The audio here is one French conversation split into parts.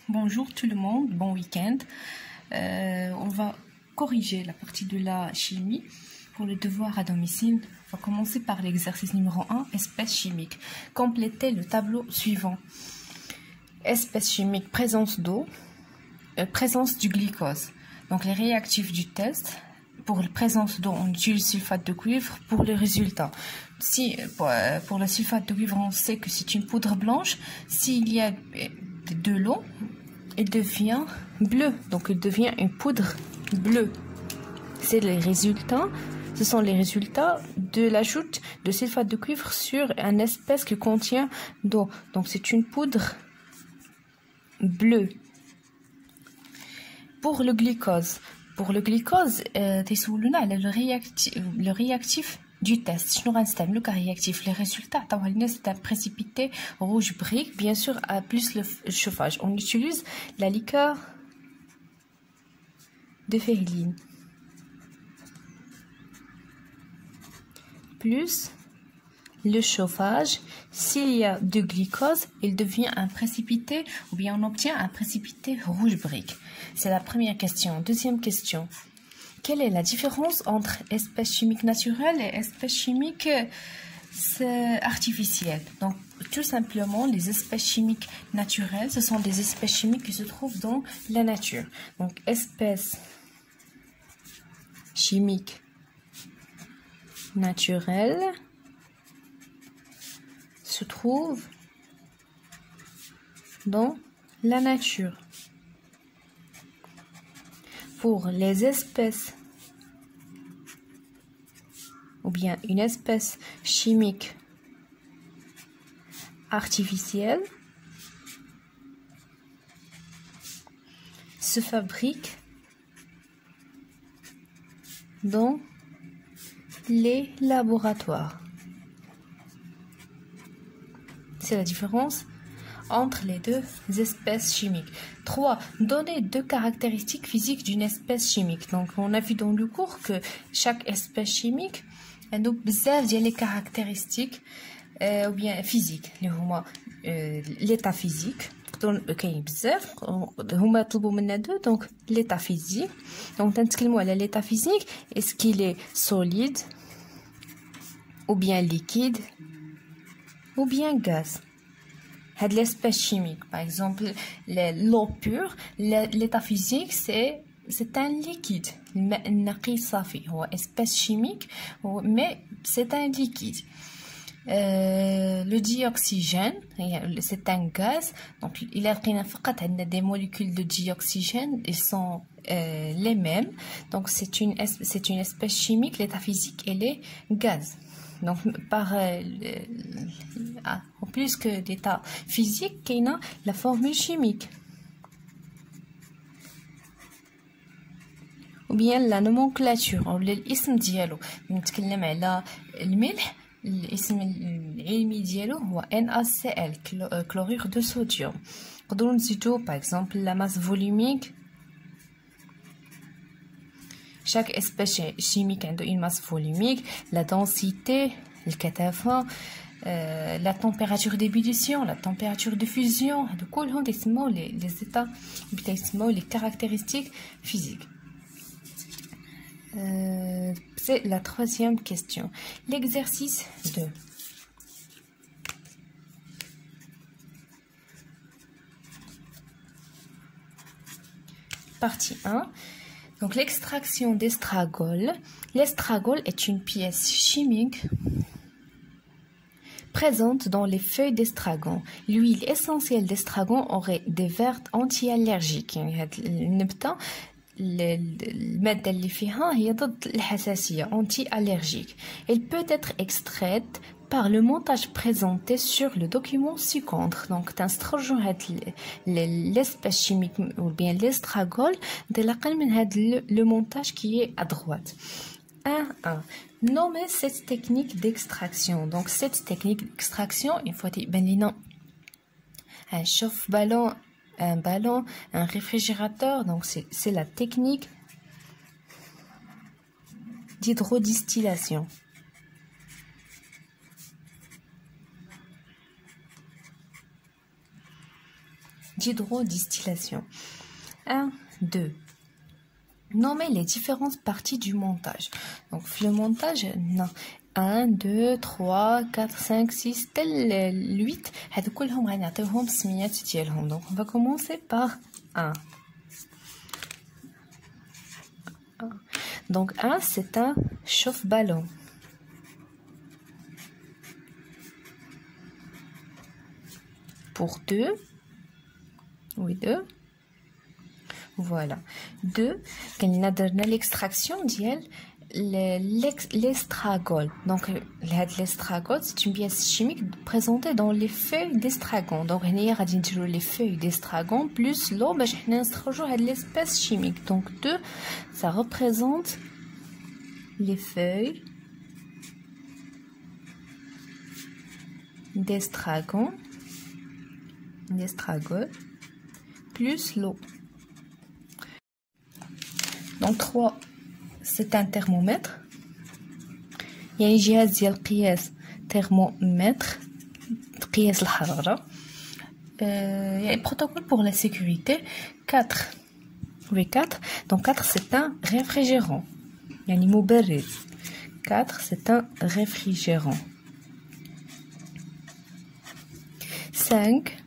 Bonjour tout le monde, bon week-end. On va corriger la partie de la chimie pour le devoir à domicile. On va commencer par l'exercice numéro 1, espèces chimiques. Complétez le tableau suivant. Espèces chimiques, présence d'eau, présence du glucose. Donc les réactifs du test. Pour la présence d'eau, on utilise sulfate de cuivre. Pour les résultats, si pour le sulfate de cuivre, on sait que c'est une poudre blanche. S'il y a de l'eau, il devient bleu. Donc il devient une poudre bleue. C'est les résultats. Ce sont les résultats de l'ajout de sulfate de cuivre sur un espèce qui contient d'eau. Donc c'est une poudre bleue. Pour le glucose. Pour le glucose, le réactif du test. Je nous le réactif. Les résultats, c'est un précipité rouge brique, bien sûr, à plus le chauffage. On utilise la liqueur de féline. Plus le chauffage, s'il y a du glucose, il devient un précipité ou bien on obtient un précipité rouge brique. C'est la première question. Deuxième question. Quelle est la différence entre espèces chimiques naturelles et espèces chimiques artificielles? Donc, tout simplement, les espèces chimiques naturelles, ce sont des espèces chimiques qui se trouvent dans la nature. Donc, espèces chimiques naturelles se trouvent dans la nature. Pour les espèces ou bien une espèce chimique artificielle se fabrique dans les laboratoires. C'est la différence entre les deux espèces chimiques. 3. Donner deux caractéristiques physiques d'une espèce chimique. Donc, on a vu dans le cours que chaque espèce chimique a des caractéristiques ou bien physiques. L'état physique. Donc, l'état physique. Donc, l'état physique, est-ce qu'il est solide ou bien liquide ou bien gaz? L'espèce chimique, par exemple l'eau pure, l'état physique c'est un liquide. Espèce chimique, mais c'est un liquide. Le dioxygène, c'est un gaz. Donc il a des molécules de dioxygène, ils sont les mêmes. Donc c'est une espèce chimique. L'état physique, elle est gaz. Donc, en plus que d'état physique, il y a la formule chimique. Ou bien la nomenclature, ou l'ism dialo. نتكلم على الملح، الاسم العلمي ديالو هو NaCl, chlorure de sodium. نقدروا نزيدو par exemple la masse volumique. Chaque espèce chimique a une masse volumique, la densité, le كثافة, la température d'ébullition, la température de fusion, les états, les caractéristiques physiques. C'est la troisième question. L'exercice 2. Partie 1. Donc l'extraction d'estragol. L'estragol est une pièce chimique présente dans les feuilles d'estragon. L'huile essentielle d'estragon aurait des vertus anti-allergiques. المادة اللي فيها هي ضد الحساسية anti-allergique. Elle peut être extraite par le montage présenté sur le document ci-contre. Donc, تنستخرجوا هاد l'espèce chimique ou bien l'estragol de le montage qui est à droite. 1. Nommer cette technique d'extraction. Donc, cette technique d'extraction, il faut dire un chauffe-ballon, un ballon, un réfrigérateur. Donc, c'est la technique d'hydrodistillation. d'hydrodistillation. 1, 2. Nommer les différentes parties du montage. Donc, le montage, non. 1, 2, 3, 4, 5, 6, tel 8. Donc, on va commencer par 1. Donc, 1, c'est un chauffe-ballon. Pour 2. Oui, 2. Voilà. 2. On a l'extraction d'elle. L'estragol. Donc, l'estragol, c'est une pièce chimique présentée dans les feuilles d'estragon. Donc, on a les feuilles d'estragon plus l'eau, bah, on a l'espèce chimique. Donc, 2, ça représente les feuilles d'estragon, l'estragol, plus l'eau. Donc, 3. C'est un thermomètre. Il y a un جهاز ديال قياس thermomètre قياس الحرارة. Il y a un protocole pour la sécurité. 4. Oui, 4. Donc 4 c'est un réfrigérant. يعني مبرد. 4 c'est un réfrigérant. 5.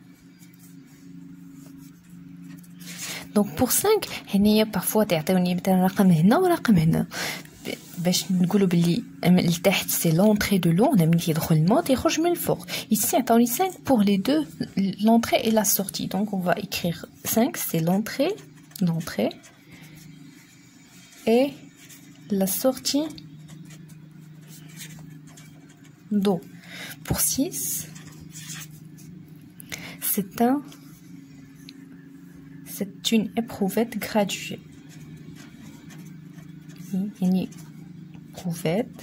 Donc pour 5 هنايا parfois تعطيوني مثلا رقم هنا ورقم هنا باش نقولوا بلي لتحت سي لونطري دو لو ملي يدخل الماء تيخرج من الفوق. Ici عطاوني 5 pour les deux, l'entrée et la sortie. Donc on va écrire 5 c'est l'entrée et la sortie d'eau. Pour 6 c'est une éprouvette graduée. Une éprouvette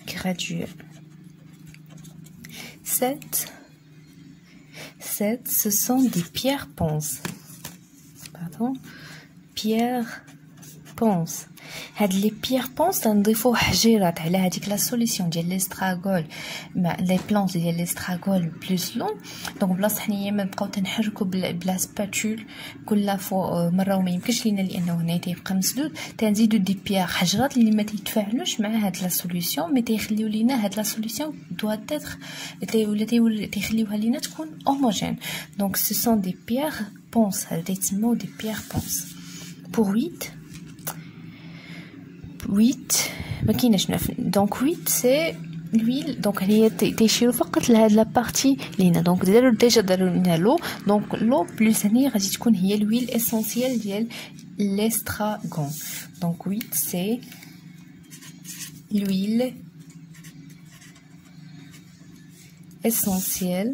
graduée. 7, ce sont des pierres ponces. Pardon, pierres ponces. هاد لي بيير بونس تنضيفوا حجيرات على هذيك لا سوليسيون ديال الاستراغول مع لي بلانط ديال الاستراغول بلس لون. دونك بلاصه حنايا ما نبقاو تنحركوا بلا سباتول كل مره وما يمكنش لينا لانه هنا تيبقى مسدود. تنزيدوا دي بيير حجرات اللي ما تيتفاعلوش مع هاد لا سوليسيون مي تيخليو لينا هاد لا سوليسيون دوا تيتر تيخليوها لينا تكون هوموجين. دونك سو سون دي بيير بونس هاد تيتسموا دي بيير بونس. بور 8 ما كايناش 9. دونك 8 سي l'huile. دونك هي تيشيروا فقط لهاد لا بارتي لينا. دونك داروا لنا لو. دونك لو بلس هني غادي تكون هي l'huile اسونسيال ديال l'estragon. دونك 8 سي l'huile essentielle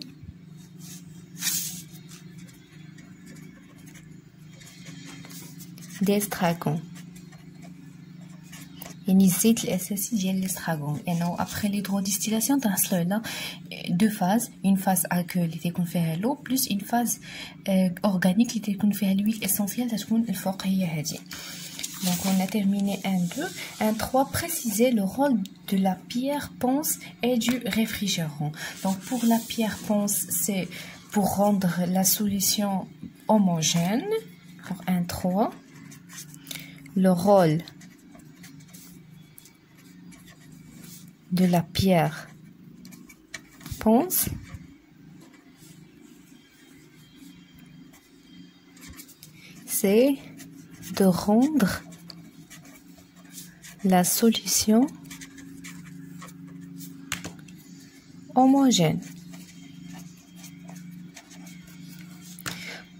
d'estragon. يعني الزيت الاساسي ديال الاستراغون لانه ابري ليدروديستيلاسيون تنحصلوا على دو فاز. اون فاز اكو اللي تيكون فيها لو بلس اون فاز اورغانيك اللي تيكون فيها l'huile اسونسيال تكون الفوق هي هذه. Donc on a terminé 1, 2. 1, 3, préciser le rôle de la pierre ponce et du réfrigérant. Donc pour la pierre ponce, c'est pour rendre la solution homogène. Pour 1, 3. Le rôle de la pierre ponce c'est de rendre la solution homogène.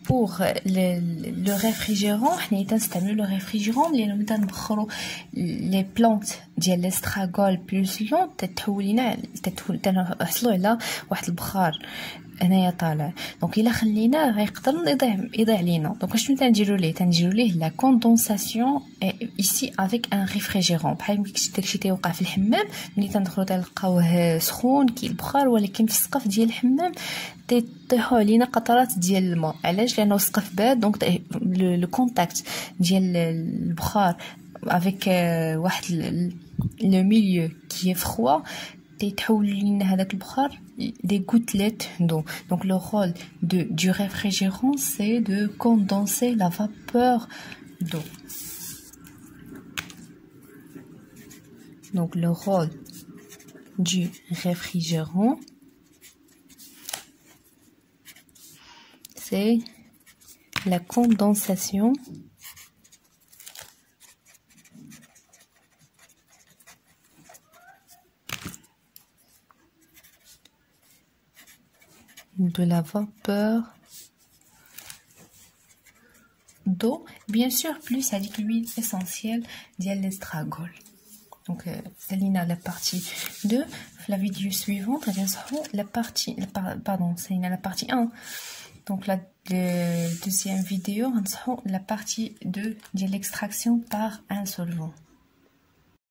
Pour le réfrigérant, on تنستعملوا le réfrigérant لأنه تنبخروا les plantes ديال الاستراغول بلس لون تنحصلوا على واحد البخار هنايا طالع. دونك الا خليناه غيقدر يضيع لينا. دونك شنو تنديروا ليه لا كوندونساسيون ايسي افيك ان ريفريجيرون. بحال داكشي تيوقع في الحمام ملي تندخلوا تلقاوه سخون كيبخر ولكن في السقف ديال الحمام تيطيحوا علينا قطرات ديال الماء. علاش؟ لانه السقف بارد. دونك لو كونتاكت ديال البخار avec واحد le milieu qui est froid des gouttelettes d'eau. Donc le rôle du réfrigérant, c'est de condenser la vapeur d'eau. Donc le rôle du réfrigérant, c'est la condensation de la vapeur d'eau, bien sûr, plus avec l'huile essentielle de l'estragol. Donc, c'est la partie 2. La vidéo suivante, la partie, pardon, c'est la partie 1. Donc, la deuxième vidéo, la partie 2 de l'extraction par un solvant.